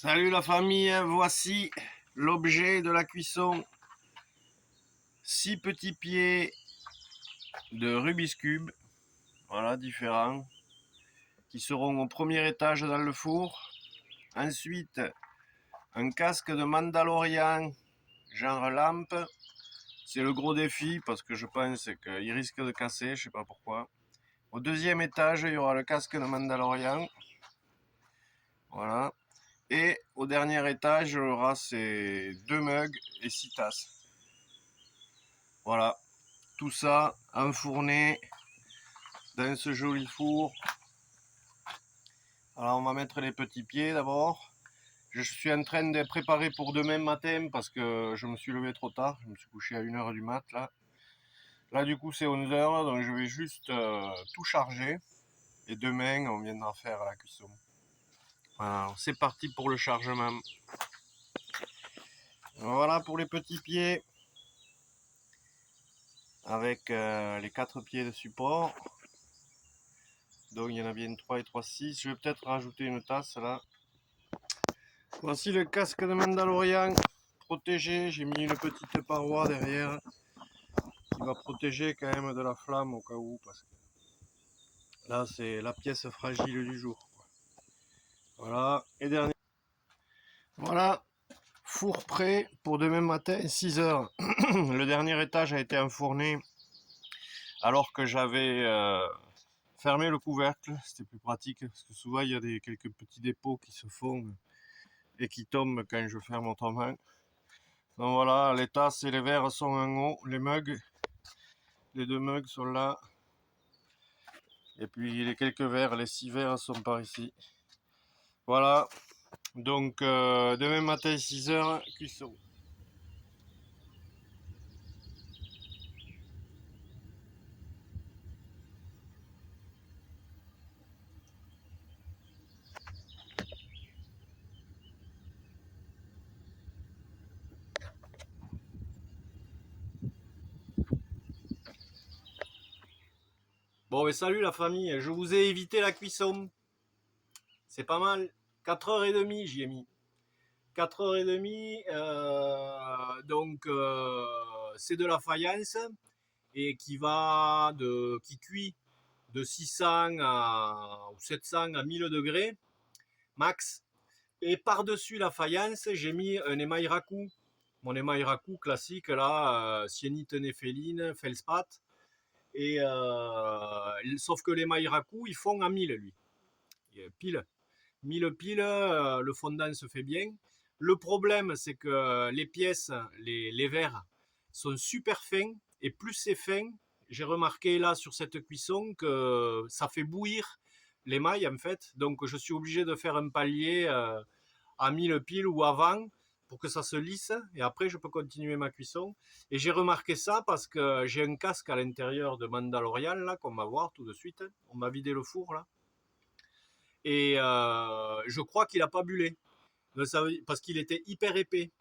Salut la famille, voici l'objet de la cuisson. 6 petits pieds de Rubik's Cube, voilà, différents, qui seront au premier étage dans le four. Ensuite, un casque de Mandalorian, genre lampe. C'est le gros défi parce que je pense qu'il risque de casser, je sais pas pourquoi. Au deuxième étage, il y aura le casque de Mandalorian. Voilà. Et au dernier étage, il y aura ces 2 mugs et 6 tasses. Voilà, tout ça enfourné dans ce joli four. Alors on va mettre les petits pieds d'abord. Je suis en train de préparer pour demain matin parce que je me suis levé trop tard. Je me suis couché à 1h du mat là. Là du coup c'est 11h, donc je vais juste tout charger. Et demain on viendra faire la cuisson. Voilà, c'est parti pour le chargement. Voilà pour les petits pieds. Avec les 4 pieds de support. Donc il y en a bien 3 et 3, 6. Je vais peut-être rajouter une tasse là. Voici le casque de Mandalorian protégé. J'ai mis une petite paroi derrière qui va protéger quand même de la flamme au cas où. Parce que là c'est la pièce fragile du jour. Voilà. Et dernier. Voilà. Four prêt pour demain matin 6h. Le dernier étage a été enfourné alors que j'avais fermé le couvercle. C'était plus pratique parce que souvent il y a quelques petits dépôts qui se font et qui tombent quand je ferme autrement. Donc voilà, les tasses et les verres sont en haut, les mugs, les 2 mugs sont là. Et puis les quelques verres, les 6 verres sont par ici. Voilà, donc demain matin 6h, cuisson. Bon, mais salut la famille, je vous ai évité la cuisson. C'est pas mal, 4h30 j'y ai mis. 4h30, donc c'est de la faïence et qui cuit de 600 ou 700 à 1000 degrés max. Et par-dessus la faïence, j'ai mis un émail raku. Mon émail raku classique là, sienite néphéline, feldspath. Et sauf que l'émail raku, il fond à 1000 lui. Pile. 1000 piles, le fondant se fait bien. Le problème, c'est que les pièces, les verres, sont super fins. Et plus c'est fin, j'ai remarqué là sur cette cuisson que ça fait bouillir l'émail en fait. Donc je suis obligé de faire un palier à 1000 piles ou avant pour que ça se lisse et après je peux continuer ma cuisson. Et j'ai remarqué ça parce que j'ai un casque à l'intérieur de Mandalorian là qu'on va voir tout de suite. On m'a vidé le four là. Et je crois qu'il n'a pas bullé parce qu'il était hyper épais.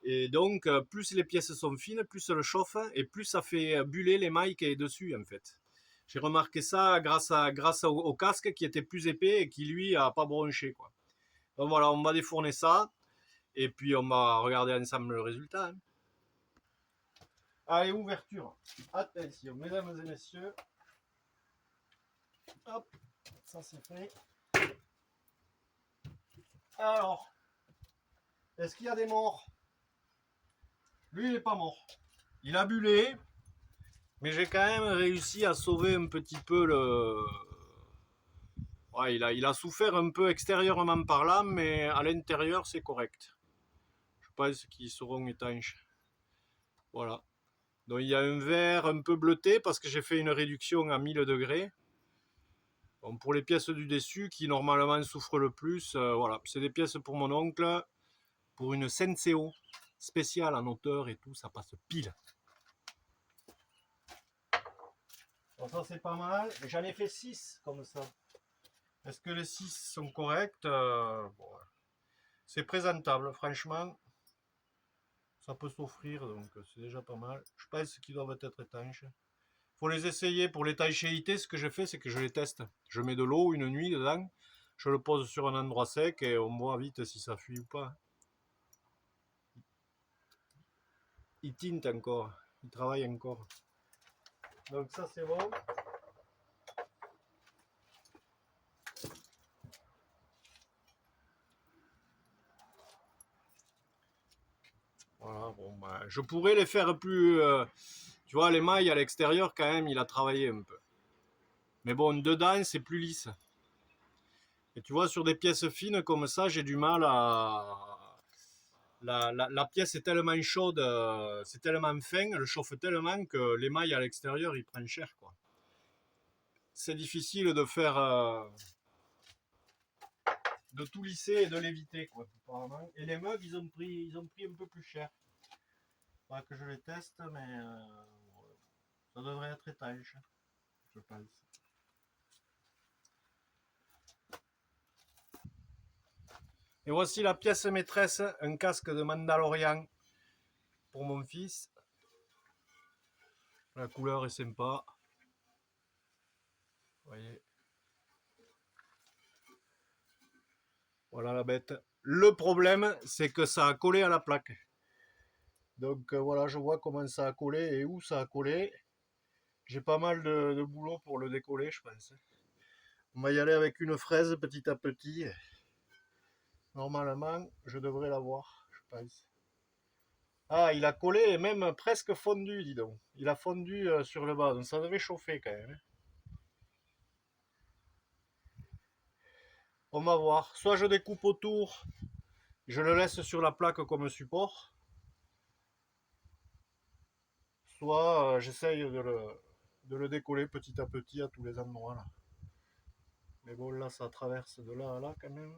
Et donc, plus les pièces sont fines, plus ça le chauffe et plus ça fait buller l'émail qui est dessus en fait. J'ai remarqué ça grâce au casque qui était plus épais et qui lui a pas bronché quoi. Donc voilà, on va défourner ça et puis on va regarder ensemble le résultat. Hein. Allez, ouverture. Attention, mesdames et messieurs. Hop, ça c'est fait. Alors, est-ce qu'il y a des morts? Lui, il n'est pas mort. Il a bullé, mais j'ai quand même réussi à sauver un petit peu le... Ouais, il a souffert un peu extérieurement par là, mais à l'intérieur, c'est correct. Je pense qu'ils seront étanches. Voilà. Donc il y a un vert un peu bleuté parce que j'ai fait une réduction à 1000 degrés. Bon, pour les pièces du dessus qui normalement souffrent le plus, voilà, c'est des pièces pour mon oncle, pour une Senseo spéciale en hauteur et tout, ça passe pile. Bon, ça c'est pas mal, j'en ai fait 6 comme ça. Est-ce que les 6 sont corrects? Bon, c'est présentable, franchement. Ça peut s'offrir, donc c'est déjà pas mal. Je pense qu'ils doivent être étanches. Il faut les essayer pour l'étanchéité. Ce que je fais, c'est que je les teste. Je mets de l'eau une nuit dedans Je le pose sur un endroit sec et on voit vite si ça fuit ou pas. Il tinte encore, il travaille encore. Donc ça c'est bon. Voilà, bon, ben, je pourrais les faire plus... tu vois, les mailles à l'extérieur, quand même, il a travaillé un peu. Mais bon, dedans, c'est plus lisse. Et tu vois, sur des pièces fines comme ça, j'ai du mal à... La pièce est tellement chaude, c'est tellement fin, elle chauffe tellement que les mailles à l'extérieur, ils prennent cher, quoi. C'est difficile de faire... de tout lisser et de l'éviter, quoi, apparemment. Et les mugs, ils ont pris un peu plus cher. Faudra que je les teste, mais ça devrait être étanche, je pense. Et voici la pièce maîtresse, un casque de Mandalorian pour mon fils. La couleur est sympa. Vous voyez. Voilà la bête. Le problème, c'est que ça a collé à la plaque. Donc voilà, je vois comment ça a collé et où ça a collé. J'ai pas mal de boulot pour le décoller, je pense. On va y aller avec une fraise petit à petit. Normalement, je devrais l'avoir, je pense. Ah, il a collé et même presque fondu, dis donc. Il a fondu sur le bas, donc ça devait chauffer quand même. On va voir. Soit je découpe autour, je le laisse sur la plaque comme support. Soit j'essaye de le décoller petit à petit à tous les endroits là. Mais bon, là, ça traverse de là à là quand même.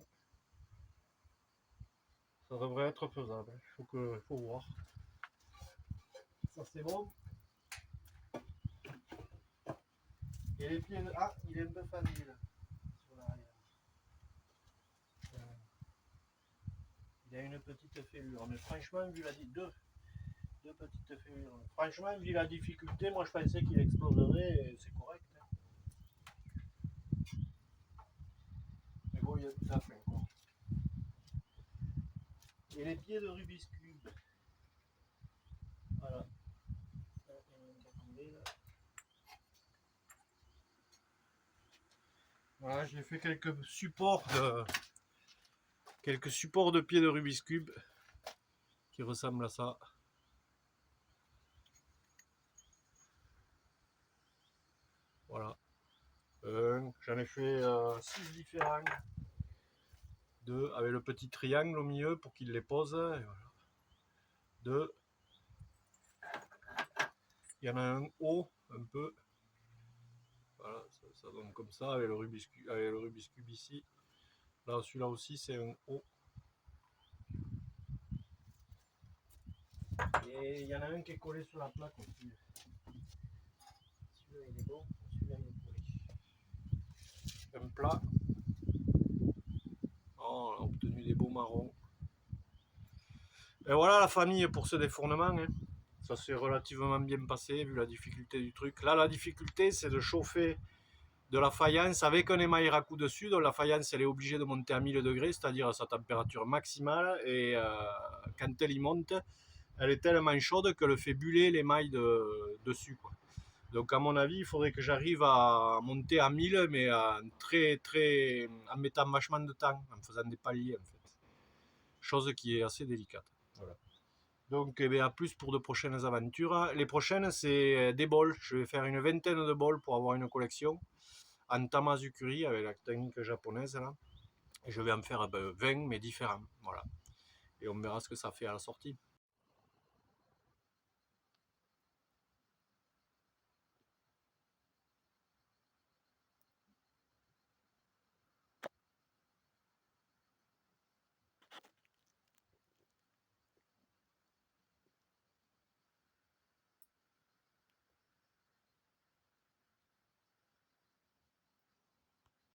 Ça devrait être faisable. Faut voir. Ça, c'est bon. Et les pieds... Ah, il est un peu fané là. Sur l'arrière. Il a une petite fêlure. Mais franchement, vu la... Deux petites fêlures. Franchement, vu la difficulté, moi je pensais qu'il exploserait et c'est correct. Mais bon, il y a tout à fait encore. Et les pieds de Rubik's Cube. Voilà. Voilà, j'ai fait quelques supports de pieds de Rubik's Cube qui ressemblent à ça. Voilà. J'en ai fait 6 différents. 2 avec le petit triangle au milieu pour qu'il les pose. Et voilà. 2. Il y en a un haut un peu. Voilà, ça donne comme ça avec le Rubik's Cube ici. Là, celui-là aussi, c'est un haut. Et il y en a un qui est collé sur la plaque aussi. Celui-là, il est bon. Celui-là, il est collé. Un plat. Oh, on a obtenu des beaux marrons. Et voilà la famille pour ce défournement. Hein. Ça s'est relativement bien passé vu la difficulté du truc. Là, la difficulté, c'est de chauffer de la faïence avec un émail raku dessus. Donc la faïence, elle est obligée de monter à 1000 degrés, c'est-à-dire à sa température maximale. Et quand elle y monte, elle est tellement chaude qu'elle fait buller l'émail dessus. Quoi. Donc à mon avis, il faudrait que j'arrive à monter à 1000, mais en mettant vachement de temps, en faisant des paliers en fait. Chose qui est assez délicate. Voilà. Donc eh bien, à plus pour de prochaines aventures. Les prochaines, c'est des bols. Je vais faire une vingtaine de bols pour avoir une collection en tamazukuri avec la technique japonaise là. Et je vais en faire 20 mais différents. Voilà. Et on verra ce que ça fait à la sortie.